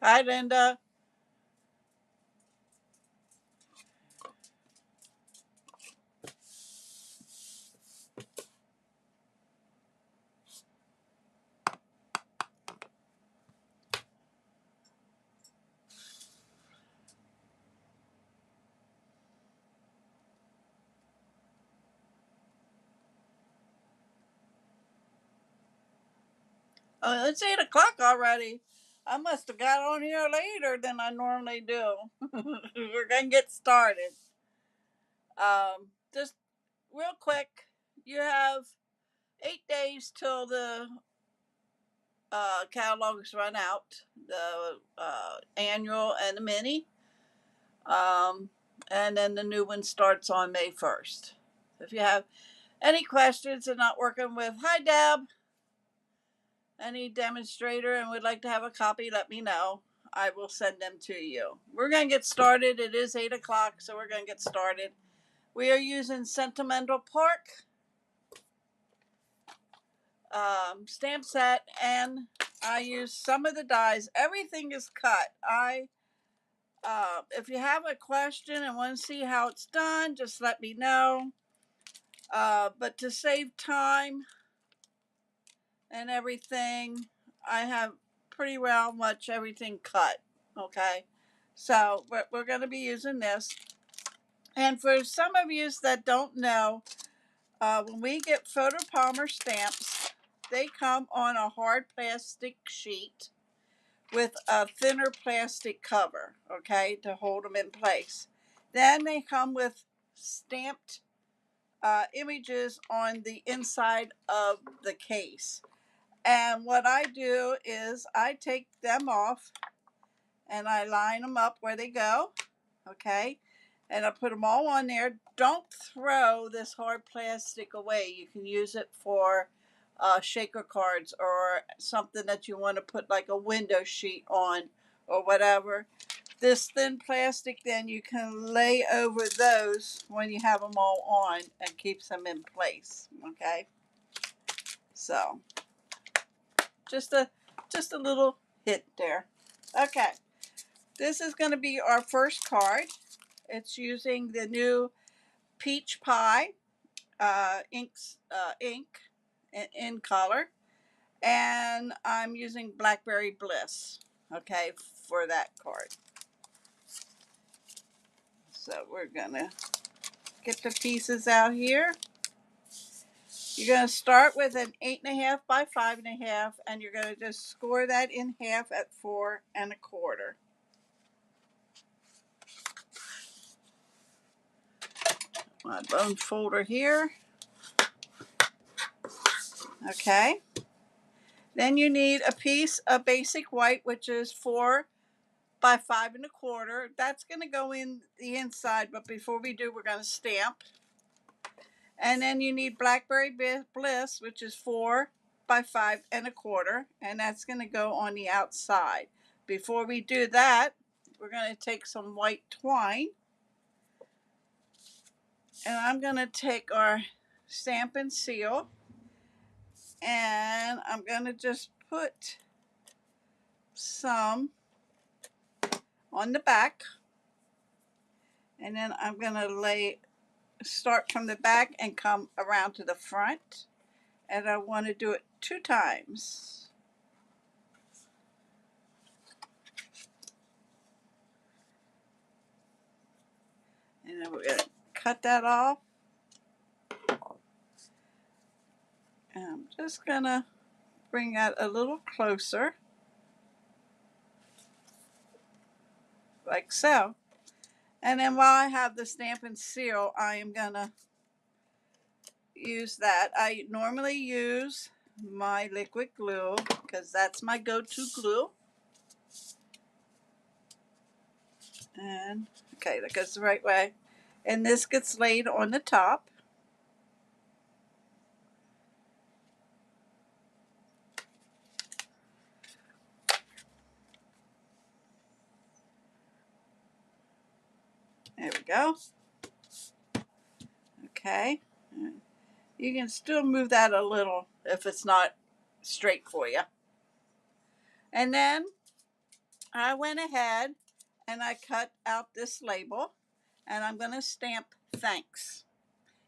Hi, Linda. Oh, it's 8 o'clock already. I must have got on here later than I normally do. We're gonna get started. Just real quick, you have 8 days till the catalogs run out. The annual and the mini, um, and then the new one starts on May 1st. If you have any questions and not working with, hi Deb, any demonstrator and would like to have a copy, let me know. I will send them to you. We're going to get started. It is 8 o'clock, so we're going to get started. We are using Sentimental Park stamp set, and I use some of the dies. Everything is cut. If you have a question and want to see how it's done, just let me know. But to save time and everything, I have pretty well much everything cut. Okay, so we're going to be using this. And for some of you that don't know, when we get photopolymer stamps, they come on a hard plastic sheet with a thinner plastic cover, okay, to hold them in place. Then they come with stamped images on the inside of the case. And what I do is I take them off and I line them up where they go, okay? And I put them all on there. Don't throw this hard plastic away. You can use it for shaker cards or something that you want to put like a window sheet on or whatever. This thin plastic, then you can lay over those when you have them all on and keeps them in place, okay? So just a little hit there. Okay, this is going to be our first card. It's using the new peach pie ink in color, and I'm using blackberry bliss. Okay, for that card. So we're gonna get the pieces out here. You're going to start with an 8.5 by 5.5, and you're going to just score that in half at 4.25. My bone folder here. Okay. Then you need a piece of basic white, which is 4 by 5.25. That's going to go in the inside, but before we do, we're going to stamp. And then you need blackberry bliss, which is 4 by 5.25, and that's going to go on the outside. Before we do that, we're going to take some white twine, and I'm going to take our stamp and seal, and I'm going to just put some on the back, and then I'm going to start from the back and come around to the front, and I want to do it 2 times. And then we're going to cut that off. And I'm just going to bring that a little closer, like so. And then while I have the stamp and seal, I am going to use that. I normally use my liquid glue because that's my go-to glue. And okay, that goes the right way. And this gets laid on the top. There we go. Okay. You can still move that a little if it's not straight for you. And then I went ahead and I cut out this label, and I'm going to stamp thanks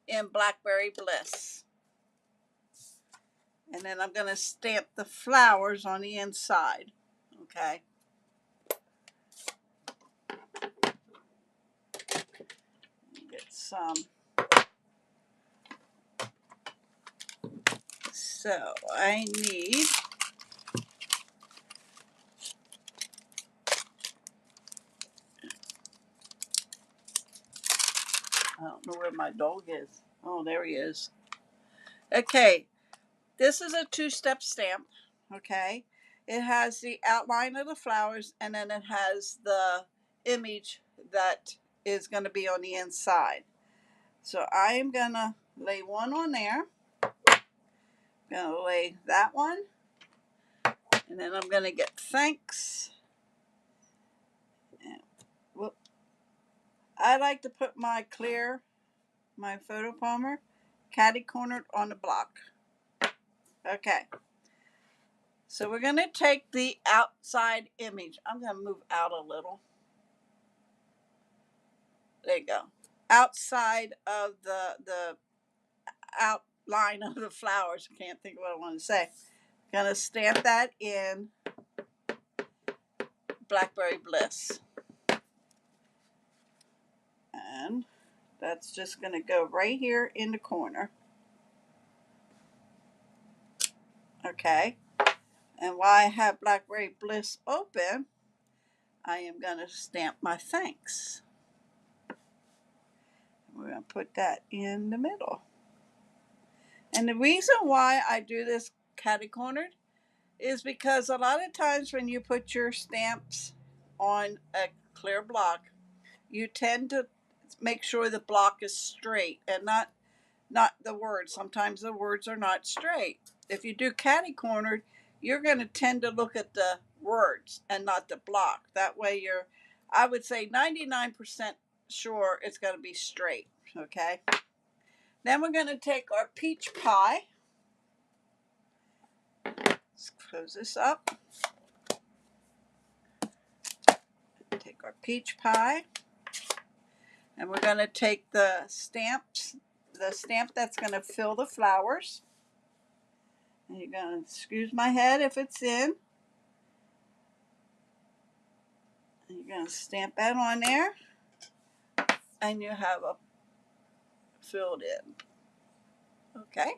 in Blackberry Bliss. And then I'm going to stamp the flowers on the inside. Okay. Get some. So I need I don't know where my dog is. Oh, there he is. Okay, this is a two-step stamp. Okay, it has the outline of the flowers, and then it has the image that is going to be on the inside. So I am going to lay one on there. I'm going to lay that one, and then I'm going to get thanks. And, whoop. I like to put my photo palmer, catty cornered on the block. Okay. So we're going to take the outside image. I'm going to move out a little. There you go. Outside of the outline of the flowers. I can't think of what I want to say. Going to stamp that in Blackberry Bliss. And that's just going to go right here in the corner. Okay. And while I have Blackberry Bliss open, I am going to stamp my thanks. We're going to put that in the middle. And the reason why I do this catty cornered is because a lot of times when you put your stamps on a clear block, you tend to make sure the block is straight and not the words. Sometimes the words are not straight. If you do catty cornered, you're going to tend to look at the words and not the block. That way you're, I would say 99% sure it's going to be straight. Okay. Then we're going to take our peach pie. Let's close this up. Take our peach pie. And we're going to take the stamp that's going to fill the flowers. And you're going to excuse my head if it's in. And you're going to stamp that on there. And you have a filled in. Okay.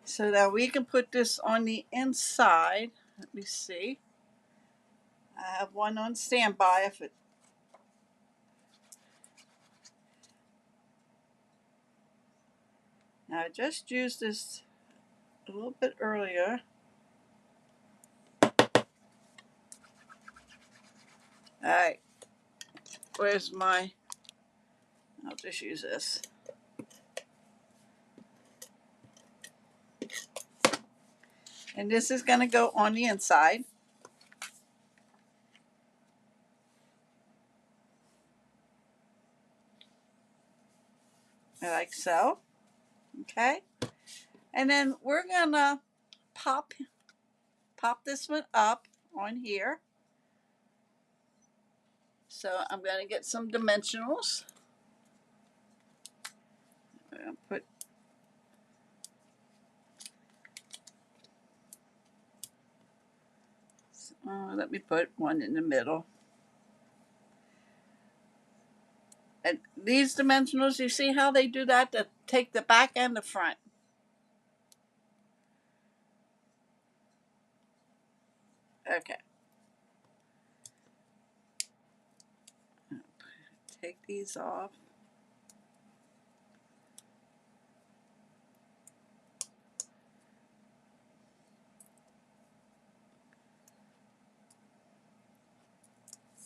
So now we can put this on the inside. Let me see. I have one on standby if it. Now I just used this a little bit earlier. All right. Where's my, I'll just use this. And this is going to go on the inside. Like so. Okay. And then we're going to pop this one up on here. So I'm going to get some dimensionals. I'm going to put let me put one in the middle. And these dimensionals, you see how they do that to take the back and the front. Okay. Take these off.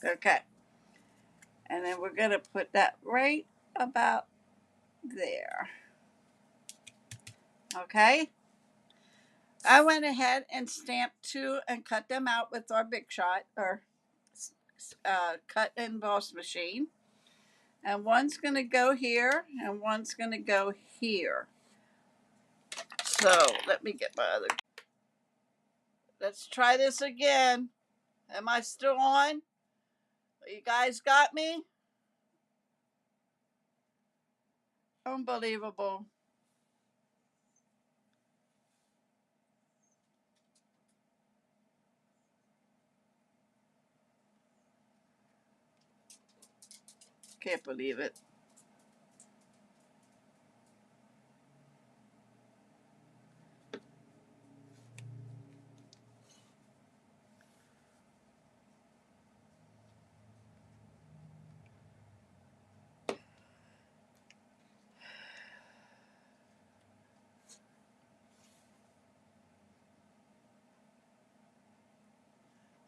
Okay. And then we're going to put that right about there. Okay. I went ahead and stamped two and cut them out with our Big Shot or cut and emboss machine. And one's going to go here and one's going to go here. So let me get my other. Let's try this again. Am I still on? You guys got me? Unbelievable. Can't believe it.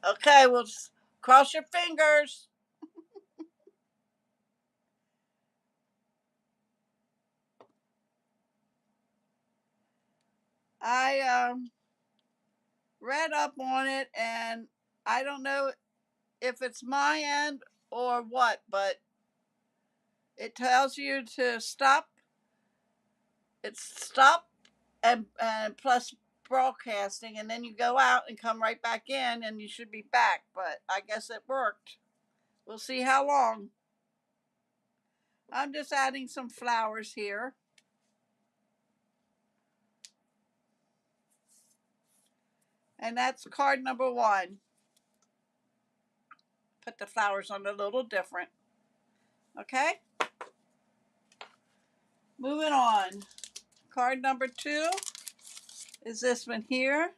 Okay, well, cross your fingers. I read up on it, and I don't know if it's my end or what, but it tells you to stop. It's stop and plus broadcasting, and then you go out and come right back in, and you should be back. But I guess it worked. We'll see how long. I'm just adding some flowers here. And that's card number 1. Put the flowers on a little different. Okay? Moving on. Card number 2 is this one here.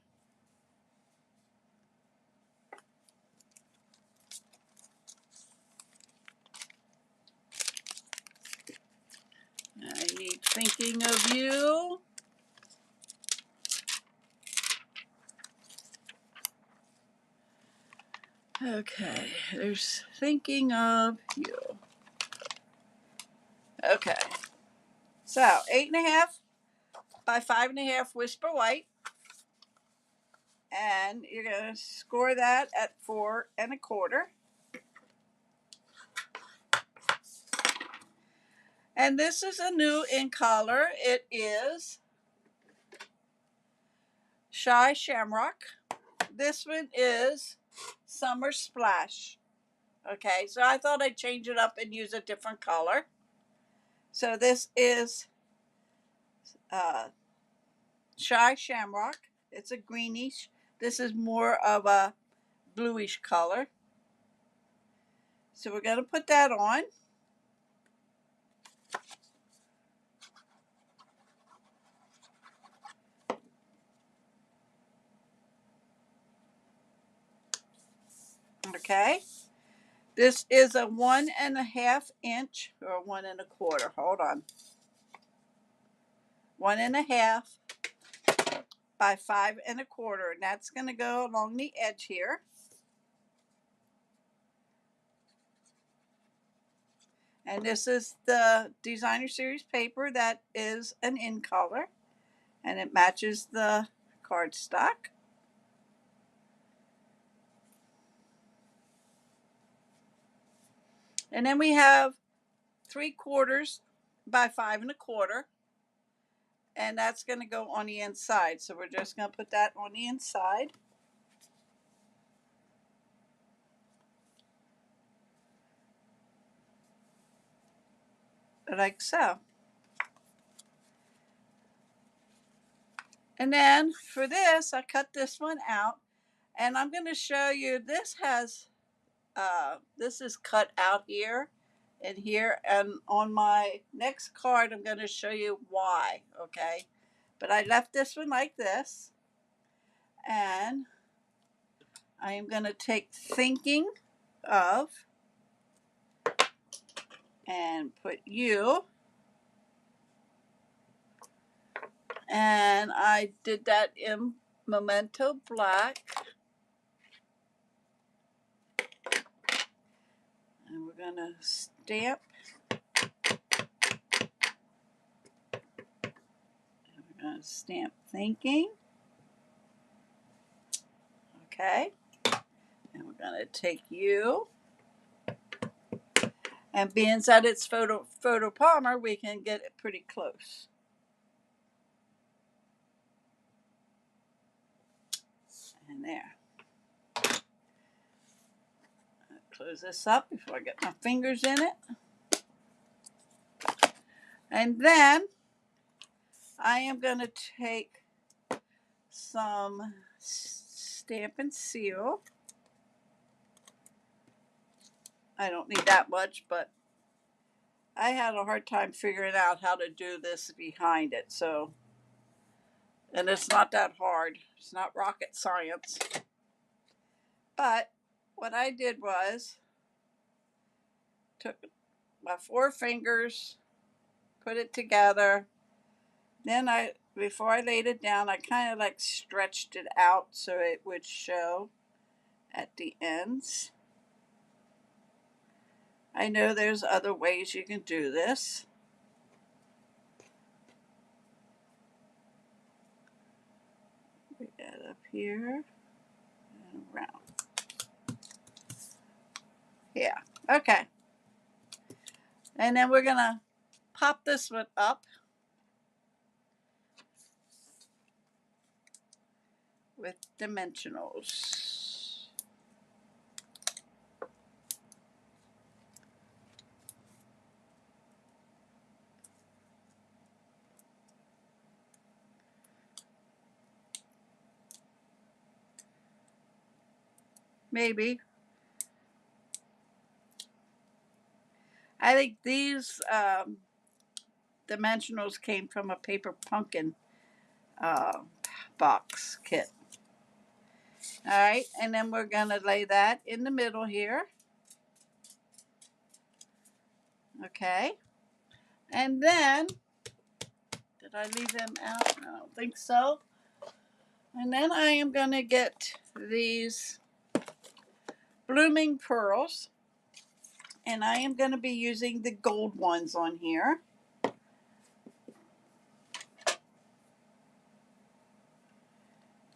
I need thinking of you. Okay, there's thinking of you. Okay, so 8.5 by 5.5 whisper white, and you're gonna score that at 4.25. And this is a new in color. It is Shy Shamrock. This one is Summer Splash. Okay, so I thought I'd change it up and use a different color. So this is Shy Shamrock. It's a greenish. This is more of a bluish color. So we're going to put that on. Okay. This is a 1.5 inch or 1.25. Hold on. 1.5 by 5.25. And that's going to go along the edge here. And this is the designer series paper that is an in color. And it matches the cardstock. And then we have 3/4 by 5.25. And that's going to go on the inside. So we're just going to put that on the inside. Like so. And then for this, I cut this one out. And I'm going to show you, this is cut out here and here. And on my next card, I'm going to show you why. Okay. But I left this one like this. And I am going to take thinking of and put you. And I did that in Memento Black. And we're going to stamp. And we're going to stamp thinking. Okay. And we're going to take you. And being that it's photo polymer, we can get it pretty close. And there. Close this up before I get my fingers in it. And then I am going to take some Stamp and Seal. I don't need that much, but I had a hard time figuring out how to do this behind it. So, and it's not that hard. It's not rocket science. But what I did was took my 4 fingers, put it together. Then before I laid it down, I kind of like stretched it out so it would show at the ends. I know there's other ways you can do this. Bring that up here and around. Yeah, okay. And then we're gonna pop this one up with dimensionals. Maybe. I think these dimensionals came from a paper pumpkin box kit. All right, and then we're gonna lay that in the middle here. Okay, and then, did I leave them out? I don't think so. And then I am gonna get these blooming pearls, and I am gonna be using the gold ones on here.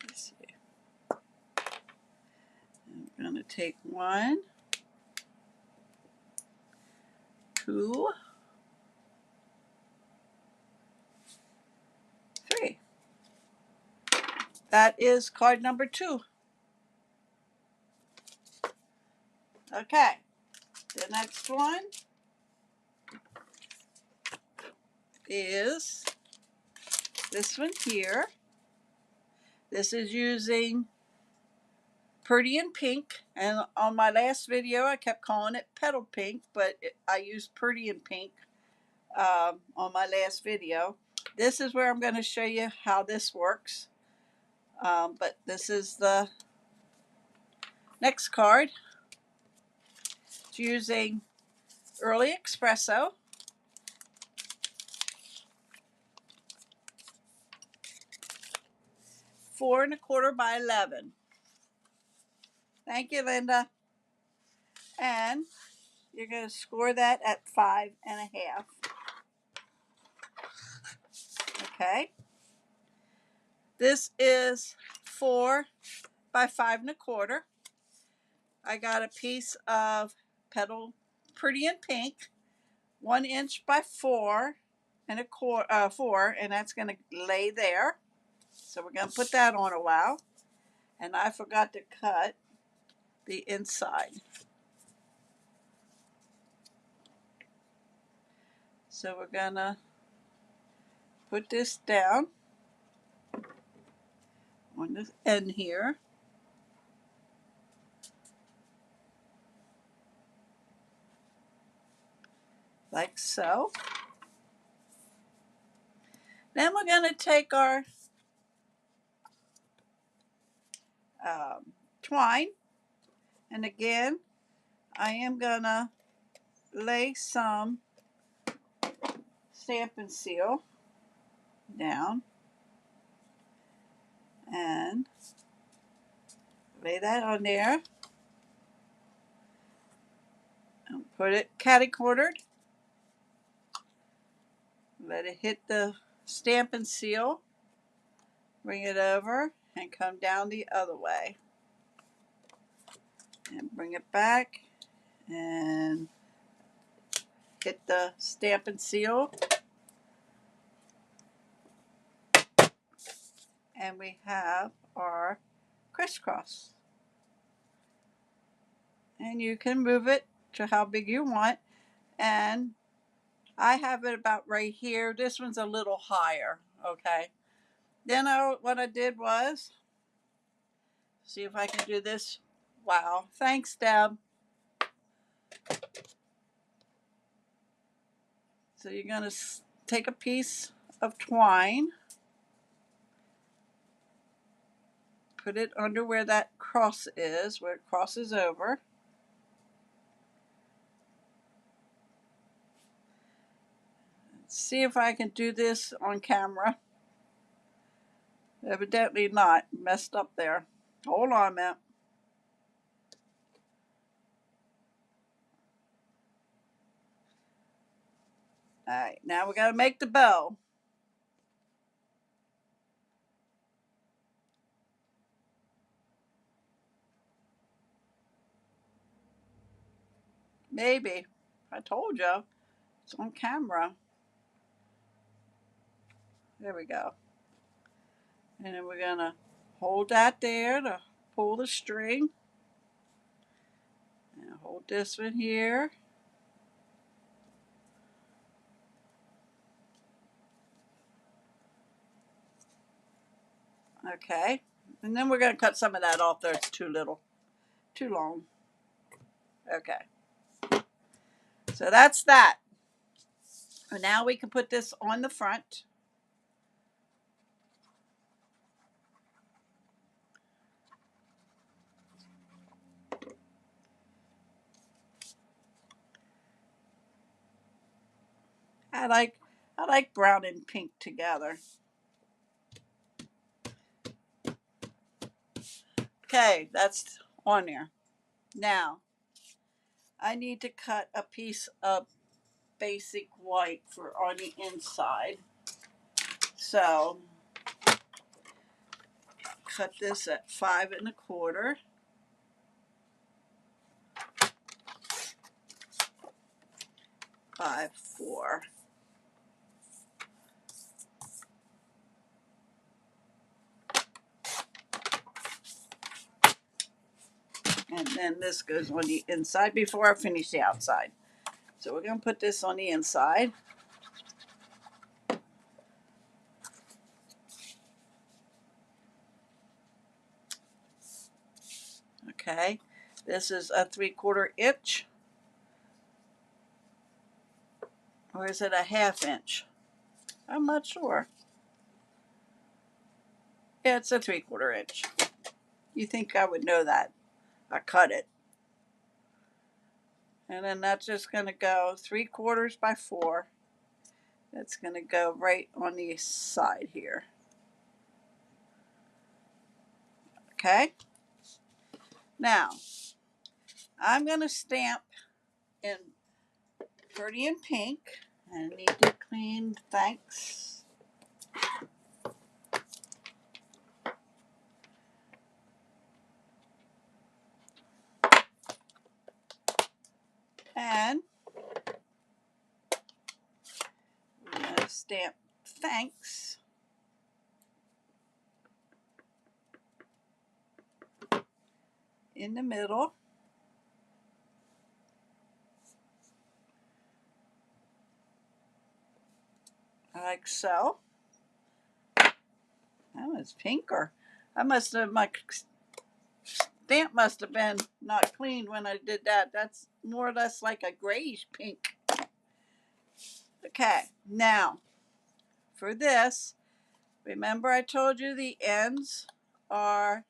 Let's see. I'm gonna take 1, 2, 3. That is card number 2. Okay, the next one is this one here. This is using Pretty in Pink, and on my last video I kept calling it Petal Pink, but I used Pretty in Pink on my last video. This is where I'm going to show you how this works, but this is the next card. It's using Early Espresso. Four and a quarter by 11. Thank you, Linda. And you're going to score that at 5 1/2. Okay. This is 4 by 5 1/4. I got a piece of petal Pretty in Pink, 1 inch by 4 1/4, 4, and that's going to lay there. So we're going to put that on a while. And I forgot to cut the inside. So we're going to put this down on this end here. Like so. Then we're going to take our twine, and again I am going to lay some Stamp and Seal down and lay that on there and put it catty-cornered. Let it hit the Stamp and Seal, bring it over and come down the other way and bring it back and hit the Stamp and Seal, and we have our crisscross. And you can move it to how big you want. And I have it about right here. This one's a little higher, okay? Then what I did was, see if I can do this. Wow, thanks, Deb. So you're gonna take a piece of twine, put it under where that cross is, where it crosses over. See if I can do this on camera. Evidently not. Messed up there. Hold on a minute. Alright, now we gotta make the bow. Maybe. I told you. It's on camera. There we go. And then we're gonna hold that there to pull the string. And hold this one here. Okay. And then we're gonna cut some of that off there. It's too little. Too long. Okay. So that's that. And now we can put this on the front. I like brown and pink together. Okay, that's on there. Now, I need to cut a piece of basic white for on the inside. So, cut this at 5 1/4. Five, 4. And then this goes on the inside before I finish the outside. So we're going to put this on the inside. Okay, this is a 3/4 inch. Or is it a 1/2 inch? I'm not sure. Yeah, it's a 3/4 inch. You think I would know that? I cut it. And then that's just going to go 3/4 by 4. That's going to go right on the side here. Okay. Now, I'm going to stamp in pretty in pink. I need to clean, thanks. And I'm going to stamp thanks in the middle. Like so. That was pinker. I must have, my stamp must have been not cleaned when I did that. That's more or less like a grayish pink. Okay, now for this, remember I told you the ends are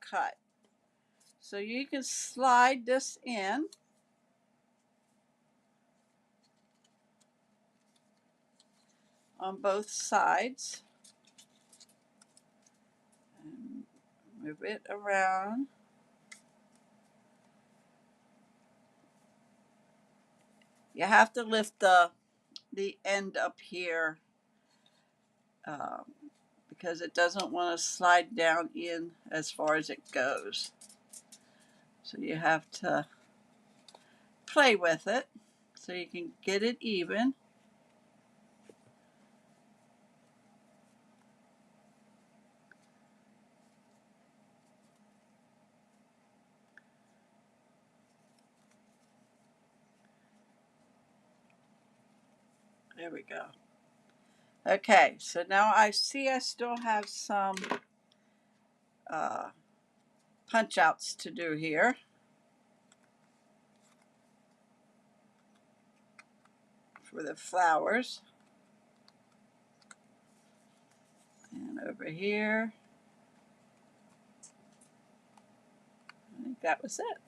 cut. So you can slide this in. On both sides. And move it around. You have to lift the end up here because it doesn't want to slide down in as far as it goes. So you have to play with it so you can get it even. There we go. Okay, so now I see I still have some punch outs to do here. For the flowers. And over here. I think that was it.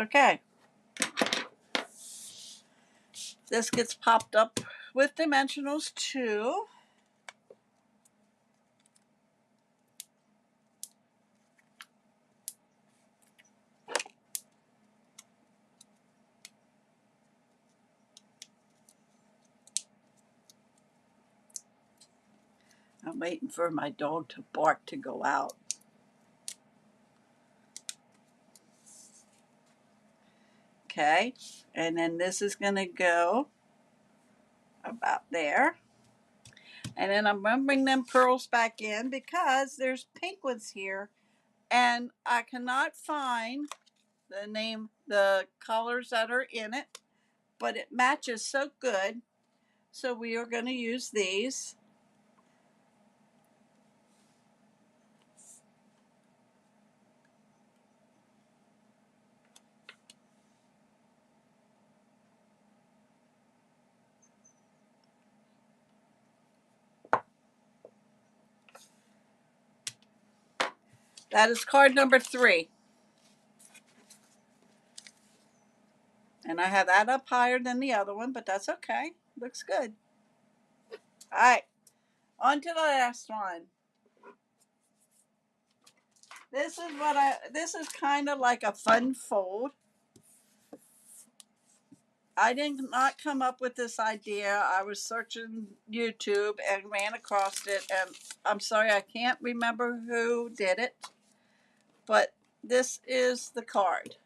Okay. This gets popped up with dimensionals too. I'm waiting for my dog to bark to go out. Okay, and then this is going to go about there. And then I'm going to bring them pearls back in because there's pink ones here. And I cannot find the colors that are in it, but it matches so good. So we are going to use these. That is card number 3. And I have that up higher than the other one, but that's okay. Looks good. All right, on to the last one. This is kind of like a fun fold. I did not come up with this idea. I was searching YouTube and ran across it, and I'm sorry I can't remember who did it, but this is the card.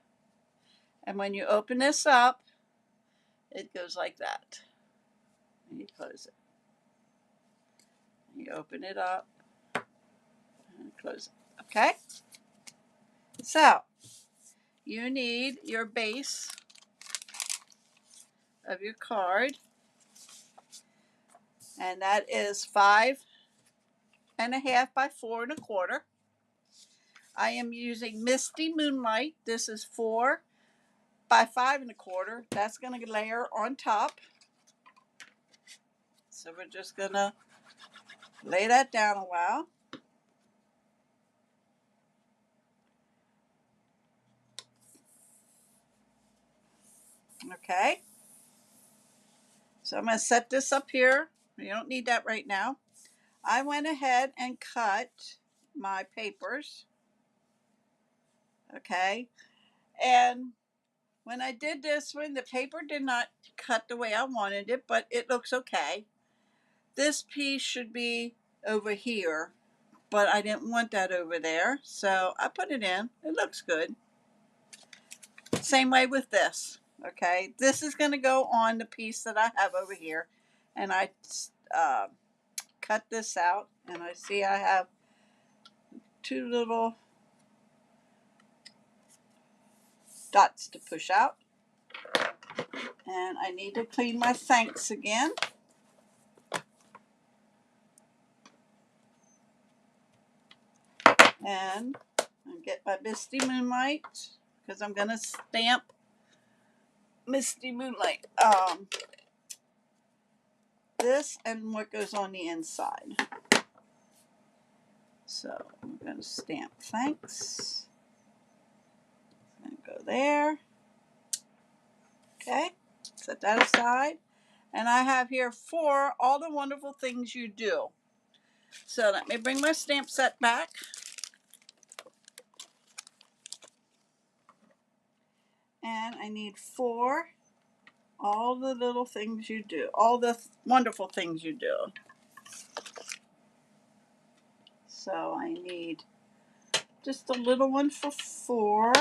And when you open this up, it goes like that. You close it. You open it up and close it. Okay? So, you need your base of your card, and that is 5.5 by 4.25. I am using Misty Moonlight. This is 4 by 5.25. That's going to layer on top. So we're just going to lay that down a while. Okay. So I'm going to set this up here. You don't need that right now. I went ahead and cut my papers. Okay. And when I did this one, the paper did not cut the way I wanted it, but it looks okay. This piece should be over here, but I didn't want that over there, so I put it in. It looks good. Same way with this. Okay, this is going to go on the piece that I have over here, and I cut this out, and I see I have 2 little dots to push out, and I need to clean my thanks again. And get my Misty Moonlight because I'm going to stamp Misty Moonlight. This and what goes on the inside. So I'm going to stamp thanks. And go there. Okay, set that aside. And I have here 4 all the wonderful things you do. So let me bring my stamp set back. And I need 4 all the little things you do, all the wonderful things you do. So I need just a little one for 4.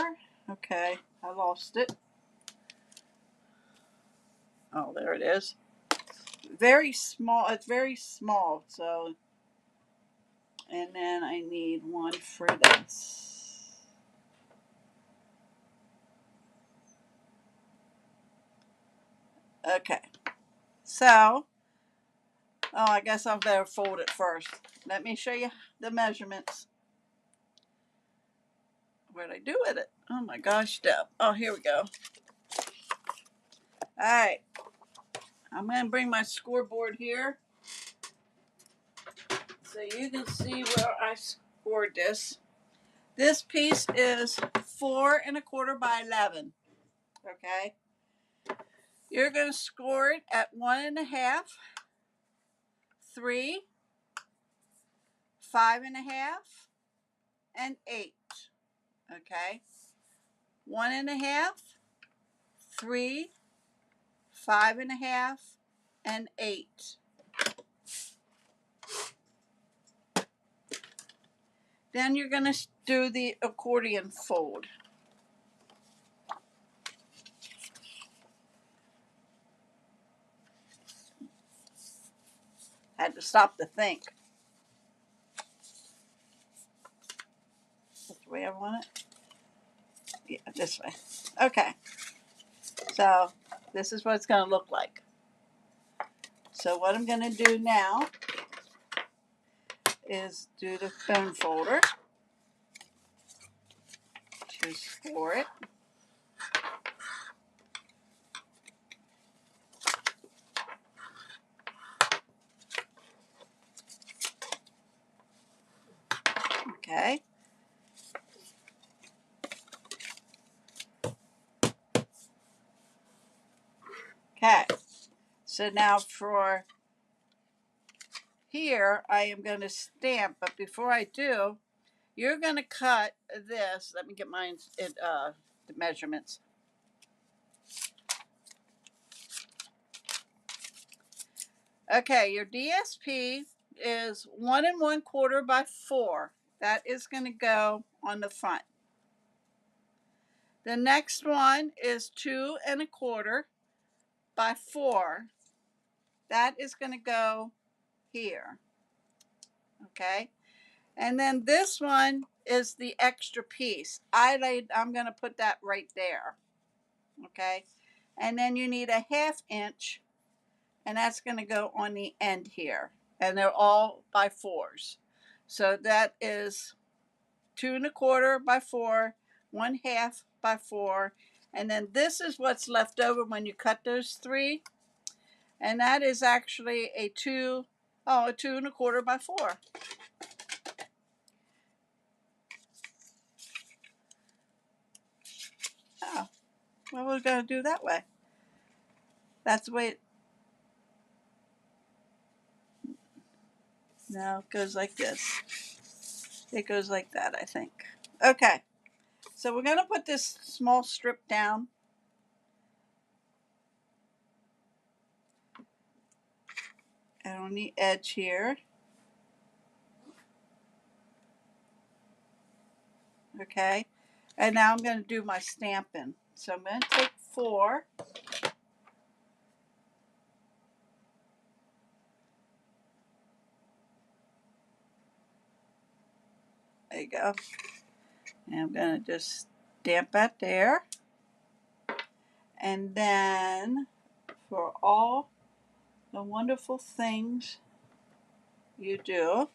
Okay, I lost it. Oh, there it is. Very small. It's very small. So, and then I need one for this. Okay. So Oh, I guess I better fold it first. Let me show you the measurements. Where'd I do with it? Oh my gosh, Deb. Oh, here we go. All right. I'm going to bring my scoreboard here so you can see where I scored this. This piece is 4¼ by 11. Okay. You're going to score it at 1½, 3, 5½, and 8. Okay. 1½, 3, 5½, and 8. Then you're going to do the accordion fold. Had to stop to think. That's the way I want it. Yeah, this way. Okay. So this is what it's going to look like. So what I'm going to do now is do the bone folder to score it. Okay. Okay. So now for here, I am going to stamp, but before I do, you're going to cut this. Let me get mine, the measurements. Okay, your DSP is 1¼ by 4. That is going to go on the front. The next one is 2¼ by 4. That is going to go here. Okay. And then this one is the extra piece. I'm going to put that right there. Okay. And then you need a 1/2 inch, and that's going to go on the end here. And they're all by 4s. So that is 2¼ by 4, 1/2 by 4. And then this is what's left over when you cut those 3. And that is actually a 2¼ by 4. Oh, well, we're going to do that way. That's the way it, no, it goes like this. It goes like that, I think. Okay, so we're going to put this small strip down. And on the edge here. Okay, and now I'm going to do my stamping. So I'm going to take 4. There you go. And I'm going to just stamp that there. And then for all the wonderful things you do,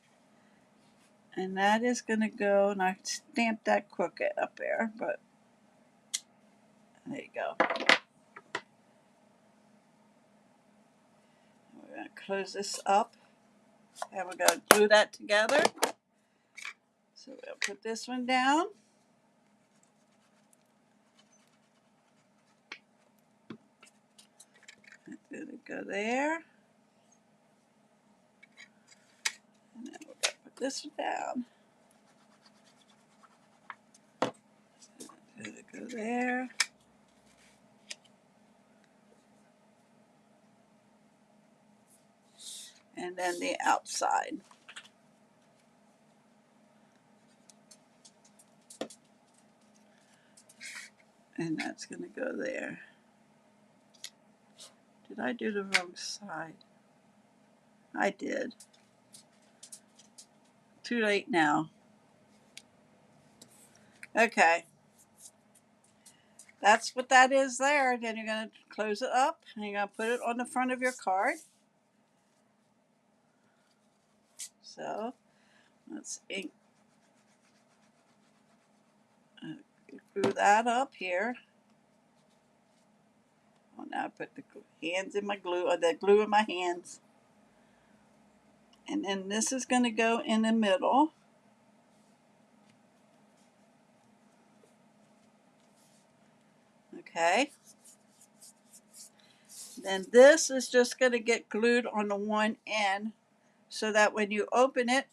and that is going to go, and I stamped that crooked up there, but there you go. We're going to close this up, and we're going to glue that together. So we'll put this one down. That's going to go there. And then we're going to put this one down. Going to go there. And then the outside. And that's going to go there. Did I do the wrong side? I did. Too late now. Okay. That's what that is there. Then you're going to close it up and you're going to put it on the front of your card. So let's ink glue that up here. Oh, now I put the hands in my glue, or the glue in my hands. And then this is going to go in the middle. Okay. Then this is just going to get glued on the one end so that when you open it,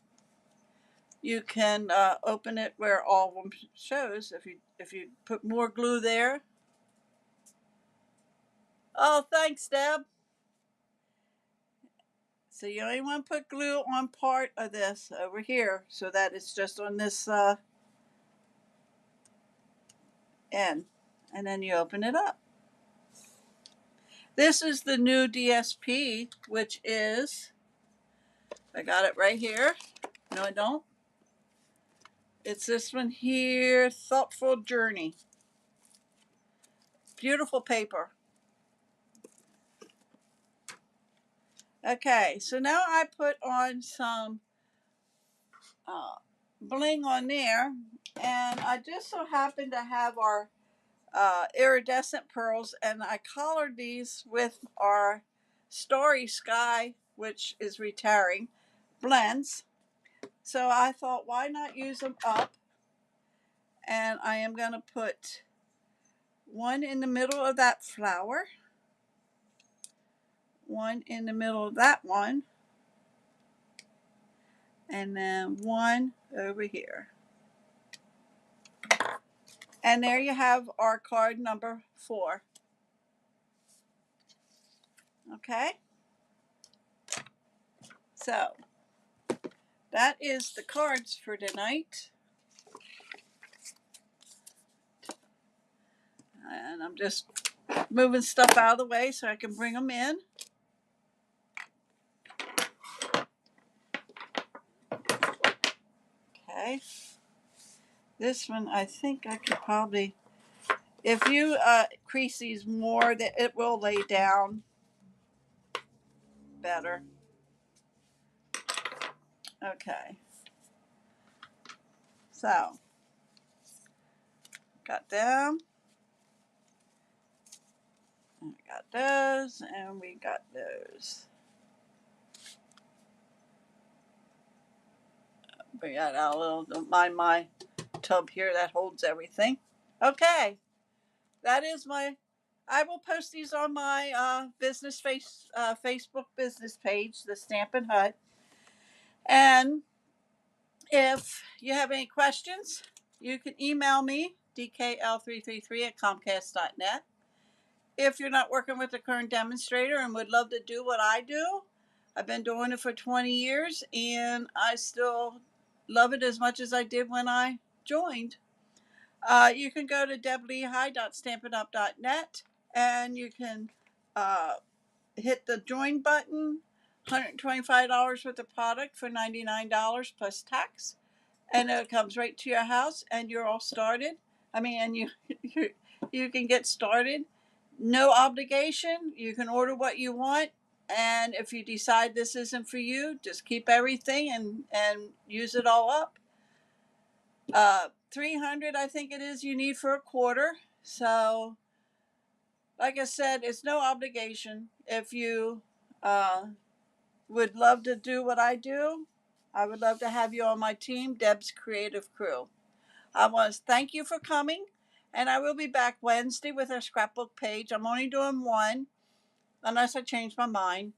you can open it where all of them shows. If you put more glue there. Oh, thanks, Deb. So you only want to put glue on part of this over here so that it's just on this end. And then you open it up. This is the new DSP, which is, I got it right here. No, I don't. It's this one here, Thoughtful Journey. Beautiful paper. Okay, so now I put on some bling on there, and I just so happen to have our iridescent pearls, and I collared these with our Starry Sky, which is retiring, blends. So I thought, why not use them up? And I am going to put one in the middle of that flower, one in the middle of that one, and then one over here. And there you have our card number 4. Okay? So that is the cards for tonight. And I'm just moving stuff out of the way so I can bring them in. Okay. This one, I think I could probably, if you crease these more, that it will lay down better. Okay. So, got them. We got those, and we got those. We got a little, don't mind my tub here that holds everything. Okay, that is my, I will post these on my Facebook business page, the Stampin' Hut. And if you have any questions, you can email me, dkl333@comcast.net. If you're not working with the current demonstrator and would love to do what I do, I've been doing it for 20 years and I still love it as much as I did when I joined. You can go to deblehigh.stampinup.net and you can hit the join button, $125 worth of product for $99 plus tax. And it comes right to your house and you're all started. I mean, and you can get started. No obligation. You can order what you want. And if you decide this isn't for you, just keep everything and use it all up. 300, I think it is, you need for a quarter. So, like I said, it's no obligation. If you would love to do what I do, I would love to have you on my team, Deb's Creative Crew. I want to thank you for coming, and I will be back Wednesday with our scrapbook page. I'm only doing one, unless I change my mind.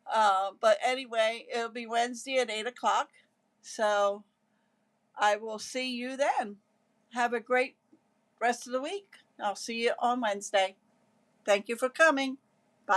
But anyway, it'll be Wednesday at 8 o'clock. So I will see you then. Have a great rest of the week. I'll see you on Wednesday. Thank you for coming.